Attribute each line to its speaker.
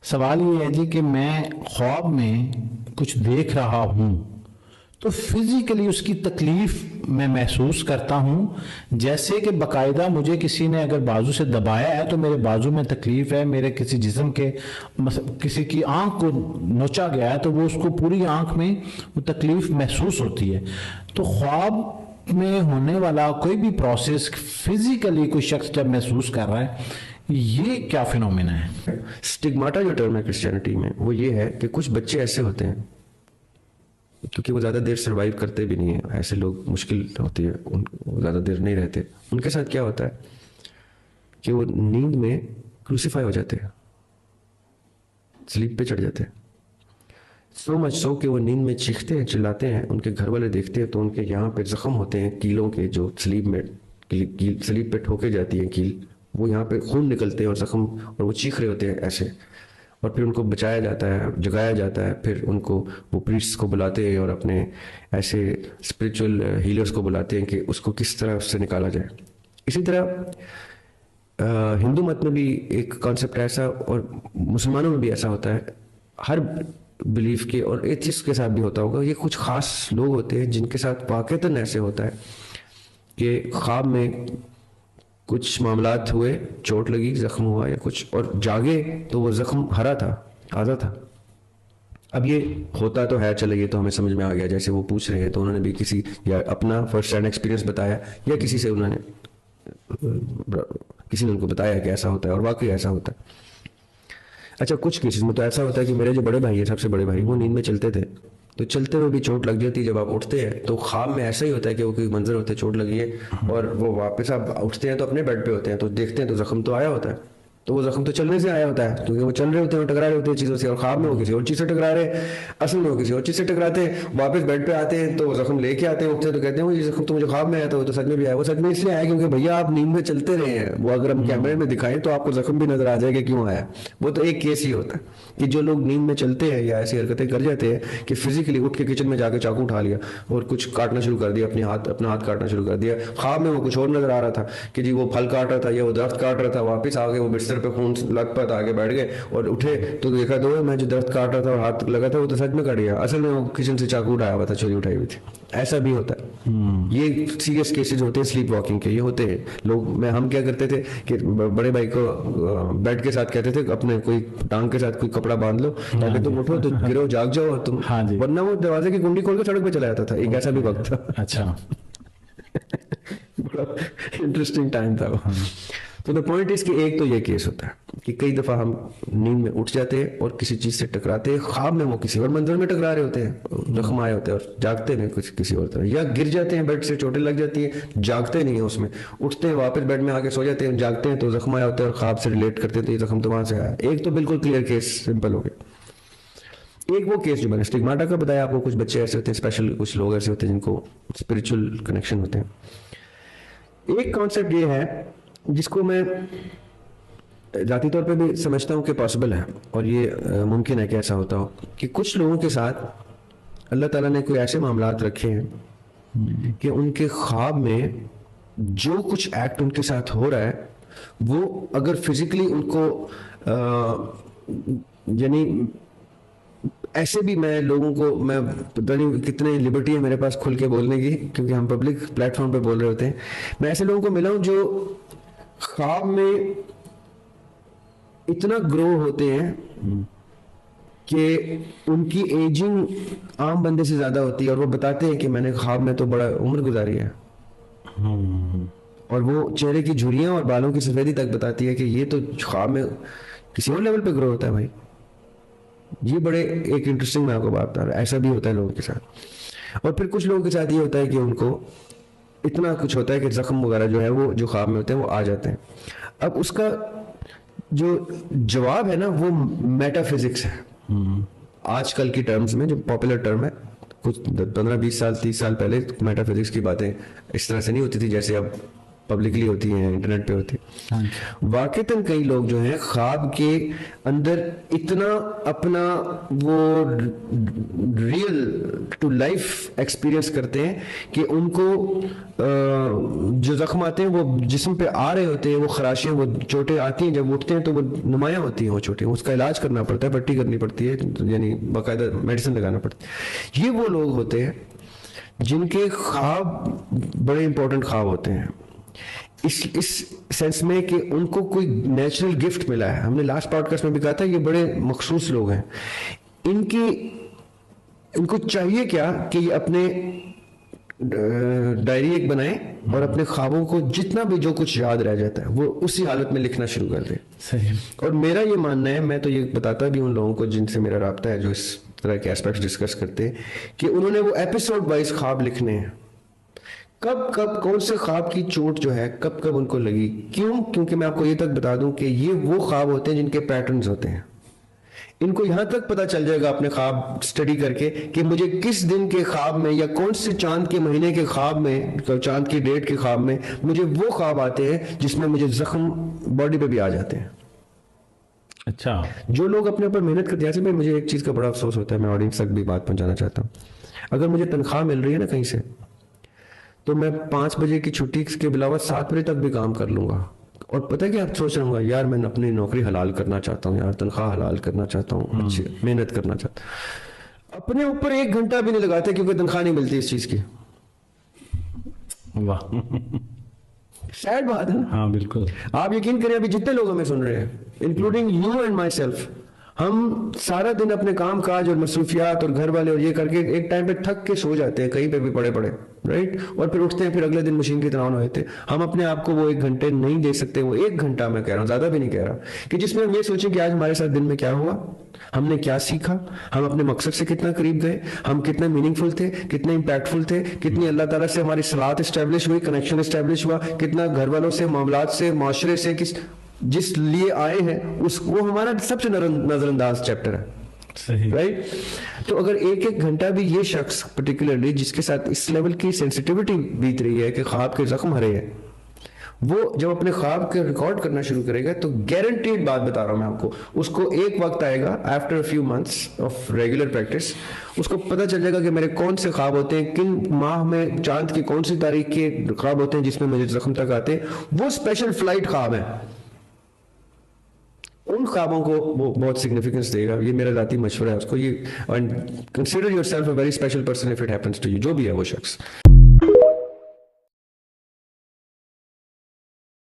Speaker 1: सवाल ये है जी कि मैं ख्वाब में कुछ देख रहा हूँ तो फिजिकली उसकी तकलीफ मैं महसूस करता हूँ, जैसे कि बाकायदा मुझे किसी ने अगर बाजू से दबाया है तो मेरे बाजू में तकलीफ है, मेरे किसी जिस्म के किसी की आंख को नोचा गया है तो वो उसको पूरी आंख में वो तकलीफ महसूस होती है। तो ख्वाब में होने वाला कोई भी प्रोसेस फिजिकली कोई शख्स जब महसूस कर रहा है, ये क्या फिनोमेना है?
Speaker 2: स्टिग्माटा जो टर्म है क्रिश्चियनिटी में, वो ये है कि कुछ बच्चे ऐसे होते हैं क्योंकि वो ज़्यादा देर सर्वाइव करते भी नहीं है, ऐसे लोग मुश्किल होती है वो ज़्यादा देर नहीं रहते। उनके साथ क्या होता है कि वो नींद में क्रूसीफाई हो जाते हैं, स्लीप पे चढ़ जाते हैं। सो मच सो कि वो नींद में चीखते हैं, चिल्लाते हैं, उनके घर वाले देखते हैं तो उनके यहाँ पे जख्म होते हैं कीलों के, जो स्लीप में स्लीप पे ठोके जाती है कील, वो यहाँ पे खून निकलते हैं और जख्म, और वो चीख रहे होते हैं ऐसे। और फिर उनको बचाया जाता है, जगाया जाता है, फिर उनको वो प्रीस्ट को बुलाते हैं और अपने ऐसे स्पिरिचुअल हीलर्स को बुलाते हैं कि उसको किस तरह उससे निकाला जाए। इसी तरह हिंदू मत में भी एक कॉन्सेप्ट ऐसा, और मुसलमानों में भी ऐसा होता है, हर बिलीफ के और एथिस्ट के साथ भी होता होगा। ये कुछ खास लोग होते हैं जिनके साथ वाकईतन ऐसे होता है कि ख्वाब में कुछ मामलात हुए, चोट लगी, जख्म हुआ या कुछ, और जागे तो वो जख्म हरा था, ताज़ा था। अब ये होता तो है, चले ये तो हमें समझ में आ गया, जैसे वो पूछ रहे हैं तो उन्होंने भी किसी या अपना फर्स्ट हैंड एक्सपीरियंस बताया या किसी से उन्होंने किसी ने उनको बताया कि ऐसा होता है और वाकई ऐसा होता है। अच्छा, कुछ केसेस में तो ऐसा होता है कि मेरे जो बड़े भाई है, सबसे बड़े भाई, वो नींद में चलते थे तो चलते हुए भी चोट लग जाती है। जब आप उठते हैं तो ख्वाब में ऐसा ही होता है कि वो कोई मंजर होता है, चोट लगी है, और वो वापस आप उठते हैं तो अपने बेड पे होते हैं तो देखते हैं तो जख्म तो आया होता है, तो वो जख्म तो चलने से आया होता है क्योंकि वो चल रहे होते हैं, टकरा रहे होते हैं चीज़ों से, और ख्वाब में वो किसी और चीज़ से टकरा रहे हैं, असल में वो किसी और चीज़ से टकराते हैं। वापस बेड पे आते हैं तो जख्म लेके आते हैं, उठते हैं तो कहते हैं ये जख्म तो मुझे ख्वाब में आया था, वो तो सच में भी आया। वो सच में इसलिए आया क्योंकि भैया आप नींद में चलते रहे हैं, वो अगर हम कैमरे में दिखाएं तो आपको जख्म भी नजर आ जाएगा क्यों आया। वो तो एक केस ही होता है कि जो लोग नींद में चलते हैं या ऐसी हरकतें कर जाते हैं कि फिजिकली उठ के किचन में जाकर चाकू उठा लिया और कुछ काटना शुरू कर दिया, अपना हाथ काटना शुरू कर दिया, ख्वाब में वो कुछ और नजर आ रहा था कि जी वो फल काट रहा था या वो दरख्त काट रहा था, वापस आ गए, वो बिस्तर पे खून लथपथ आगे बैठ गए और उठे तो देखा तो मैं जो दरख्त काट रहा था और हाथ लगा था वो तो सच में कट गया, असल में वो किचन से चाकू उठाया हुआ था, छुरी उठाई हुई थी। ऐसा भी होता है। ये सीरियस केसेस होते हैं स्लीप वॉकिंग के, ये होते हैं लोग। हम क्या करते थे कि बड़े भाई को बेड के साथ कहते थे अपने कोई टांग के साथ कोई कपड़ा बांध लो ताकि तुम उठो तो गिरो, जाग जाओ और तुम, वरना वो दरवाजे की कुंडी खोल के सड़क पे चला जाता था। एक ऐसा भी वक्त था।
Speaker 1: अच्छा।
Speaker 2: बड़ा इंटरेस्टिंग टाइम था वो। तो द पॉइंट इज कि एक तो ये केस होता है कि कई दफा हम नींद में उठ जाते हैं और किसी चीज से टकराते हैं, ख्वाब में वो किसी और मंजर में टकरा रहे होते हैं, जख्म आए होते हैं, और जागते में कुछ किसी और तरह, या गिर जाते हैं बेड से, चोटें लग जाती है, जागते नहीं है उसमें, उठते हैं वापस बेड में आके सो जाते हैं, जागते हैं तो जख्म आया होता है और ख्वाब से रिलेट करते हैं तो ये जख्म तो वहां से आया। एक तो बिल्कुल क्लियर केस, सिंपल हो गया। एक वो केस जो मैंने स्टिग्माटा का बताया आपको, कुछ बच्चे ऐसे होते हैं स्पेशल, कुछ लोग ऐसे होते हैं जिनको स्पिरिचुअल कनेक्शन होते हैं। एक कॉन्सेप्ट ये है जिसको मैं जाती तौर पे भी समझता हूँ कि पॉसिबल है और ये मुमकिन है कि ऐसा होता हो, कि कुछ लोगों के साथ अल्लाह ताला ने कोई ऐसे मामलात रखे हैं कि उनके ख्वाब में जो कुछ एक्ट उनके साथ हो रहा है वो अगर फिजिकली उनको यानी ऐसे भी, मैं लोगों को, मैं पता नहीं कितने लिबर्टी है मेरे पास खुल के बोलने की क्योंकि हम पब्लिक प्लेटफॉर्म पे बोल रहे होते हैं, मैं ऐसे लोगों को मिला हूं जो ख्वाब में इतना ग्रो होते हैं कि उनकी एजिंग आम बंदे से ज्यादा होती है, और वो बताते हैं कि मैंने ख्वाब में तो बड़ा उम्र गुजारी है, और वो चेहरे की झुर्रियां और बालों की सफेदी तक बताती है कि ये तो ख्वाब में किसी और लेवल पे ग्रो होता है भाई। ये बड़े एक इंटरेस्टिंग, मैं आपको बात बता रहा हूं, ऐसा भी होता है लोगों के साथ। और फिर कुछ लोगों के साथ ये होता है कि उनको इतना कुछ होता है कि जख्म वगैरह जो है वो जो ख्वाब में होते हैं वो आ जाते हैं। अब उसका जो जवाब है ना वो मेटाफिजिक्स है। आजकल की टर्म्स में जो पॉपुलर टर्म है, कुछ 15-20 साल 30 साल पहले मेटाफिजिक्स की बातें इस तरह से नहीं होती थी जैसे अब पब्लिकली होती हैं, इंटरनेट पे होती है। वाकईतन कई लोग जो हैं ख्वाब के अंदर इतना अपना वो रियल टू लाइफ एक्सपीरियंस करते हैं कि उनको जो जख्म आते हैं वो जिस्म पे आ रहे होते हैं, वो खराशियाँ, वो चोटें आती हैं, जब उठते हैं तो वो नुमायाँ होती हैं वो चोटें, उसका इलाज करना पड़ता है, पट्टी करनी पड़ती है, यानी बाकायदा मेडिसिन लगाना पड़ता है। ये वो लोग होते हैं जिनके ख्वाब बड़े इंपॉर्टेंट ख्वाब होते हैं, इस सेंस में कि उनको कोई नेचुरल गिफ्ट मिला है। हमने लास्ट पॉडकास्ट में भी कहा था ये बड़े मखसूस लोग हैं। इनको चाहिए क्या कि ये अपने डायरी एक बनाए और अपने ख्वाबों को जितना भी जो कुछ याद रह जाता है वो उसी हालत में लिखना शुरू कर दे।
Speaker 1: सही।
Speaker 2: और मेरा ये मानना है, मैं तो ये बताता भी उन लोगों को जिनसे मेरा राब्ता है, जो इस तरह के एस्पेक्ट्स डिस्कस करते हैं, कि उन्होंने वो एपिसोड वाइज ख्वाब लिखने हैं। कब कब कौन से ख्वाब की चोट जो है कब कब उनको लगी, क्यों? क्योंकि मैं आपको ये तक बता दूं कि ये वो ख्वाब होते हैं जिनके पैटर्न्स होते हैं। इनको यहां तक पता चल जाएगा अपने ख्वाब स्टडी करके कि मुझे किस दिन के ख्वाब में या कौन से चांद के महीने के ख्वाब में, तो चांद की डेट के ख्वाब में मुझे वो ख्वाब आते हैं जिसमें मुझे जख्म बॉडी पे भी आ जाते हैं।
Speaker 1: अच्छा।
Speaker 2: जो लोग अपने ऊपर मेहनत करते हैं, जैसे भाई मुझे एक चीज का बड़ा अफसोस होता है, मैं ऑडियंस तक भी बात पहुंचाना चाहता हूँ। अगर मुझे तनख्वाह मिल रही है ना कहीं से, तो मैं 5 बजे की छुट्टी के अलावा 7 बजे तक भी काम कर लूंगा। और पता है क्या आप सोच रहा हूँ, यार मैं अपनी नौकरी हलाल करना चाहता हूँ, यार तनख्वाह हलाल करना चाहता हूँ, अच्छी मेहनत करना चाहता हूँ। अपने ऊपर 1 घंटा भी नहीं लगाते क्योंकि तनख्वाह नहीं मिलती इस चीज की।
Speaker 1: वाह।
Speaker 2: सैड बात है ना।
Speaker 1: हाँ बिल्कुल।
Speaker 2: आप यकीन करें अभी जितने लोग हमें सुन रहे हैं, including you and my self, हम सारा दिन अपने काम काज और मसरूफियात और घर वाले और ये करके एक टाइम पे थक के सो जाते हैं, कहीं पे भी पड़े पड़े, राइट? और फिर उठते हैं, फिर अगले दिन मशीन की तरह होते हैं। हम अपने आप को वो 1 घंटे नहीं दे सकते, वो 1 घंटा मैं कह रहा हूँ, ज्यादा भी नहीं कह रहा, कि जिसमें हम ये सोचें कि आज हमारे साथ दिन में क्या हुआ, हमने क्या सीखा, हम अपने मकसद से कितना करीब गए, हम कितने मीनिंगफुल थे, कितने इंपैक्टफुल थे, कितनी अल्लाह ताला से हमारी सलात एस्टेब्लिश हुई, कनेक्शन एस्टेब्लिश हुआ, कितना घर वालों से, मामलात से, माशरे से, जिस लिए आए हैं उस वो हमारा सबसे नजरअंदाज चैप्टर है।
Speaker 1: सही।
Speaker 2: राइट? तो अगर 1-1 घंटा भी ये शख्स पर्टिकुलरली जिसके साथ इस लेवल की सेंसिटिविटी बीत रही है कि ख्वाब के जख्म हरे हैं, वो जब अपने ख्वाब के रिकॉर्ड करना शुरू करेगा तो गारंटीड बात बता रहा हूं मैं आपको, उसको एक वक्त आएगा after a few months of regular practice, उसको पता चल जाएगा कि मेरे कौन से ख्वाब होते हैं, किन माह में चांद की कौन सी तारीख के ख्वाब होते हैं जिसमें मुझे जख्म तक आते हैं, वो स्पेशल फ्लाइट ख्वाब है। उन ख्वाबों को वो बहुत सिग्निफिकेंस देगा। ये मेरा जाती मशवरा है उसको, ये, and consider yourself a very special person if it happens to you, जो भी है वो शख्स।